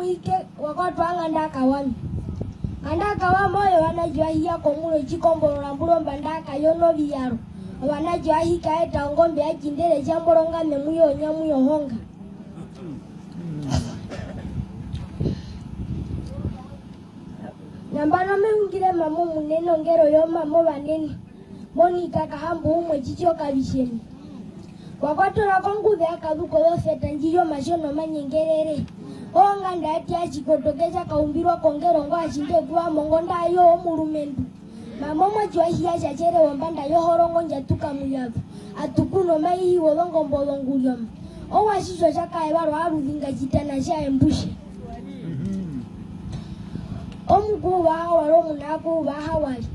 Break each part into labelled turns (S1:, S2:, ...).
S1: muike wakati wanga ndaka wami andaka wa moyo wanajua hiya komulo chikombo rambulo mbandaka yono biyaro wanajua hika eta ngombe ajindele jamboronga memuyo nyamuyo honga nambano meungire mamo munene ngero yo mamo banene monika kahambu umwe chicho kabisheni wakwatora konguve akaduko yofeta njiyo mashono manyengerere onga ndati achikotokecha kaumbirwa kongero ngo achinde kuwa mongo ndayo omulumendu mamo mwachiwa hiya chachere wambanda yo horongo njatuka muyavu atukuno mai wolongo mbolongulyoma owashicho chakaye baro aruvinga chitana cha embushe omukuru bahawali omunaku bahawali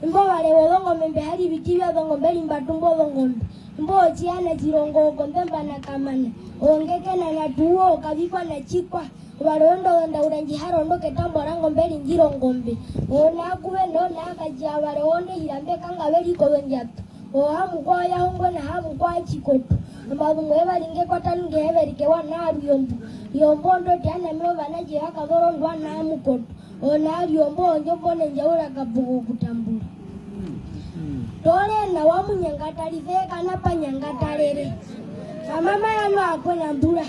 S1: imbo wale wolongo membe hali bitibya dhongombe limbatumbo dhongombe imbo chiana chirongo gombe mbana kamana ongekena na duo kabikwa na chikwa walondo ndaura njiharondo ketambo rango mbeli njiro ngombe ona kuwe nona akaja wale onde hirambe kanga beli kolonjato hamu kwa ya hongo na hamu kwa chikoto mbabu mwewa linge kwa tanunge hewe rike wana yombo ndo tiana meo vanaji haka dhoro ndwa na hamu koto ona yombo njombo nenjaura kabugu kutambula tole na wamu nyangatari veka napa nyangatarere mama yano akwena mbula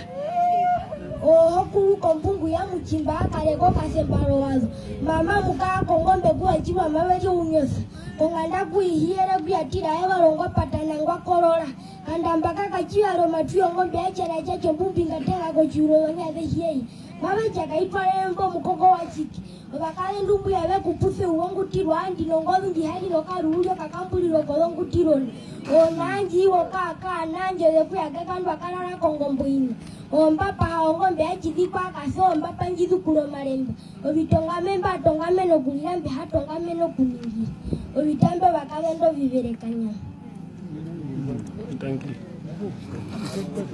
S1: hoku mpungu ya mchimba akaleko kasembalo wazo mama mukaa kongombe kuwa chiwa maweli unyosa konganda kuihiere kuyatira hewa rongo patana ngwa kolola kanda mbaka kachiwa roma tuyo ngombe achara chacho mbumbi ngatela kochuro wanyathe hiei mama chaka ipalembo mukoko wa chiki wakale ndumbu yawe kupufe uongu tirwa andi nongozi ndihali lokaru ulio kakambuli lokolongu tironi onanji iwo kaka nanjo yepu ya kekandu wakalala kongombo ina ombapa haongombe achidikwa kasomba panjidu kulo malemba obitonga memba atonga meno kulilambe hatonga meno kuningira obitambe bakagendo viverekanya. Thank you.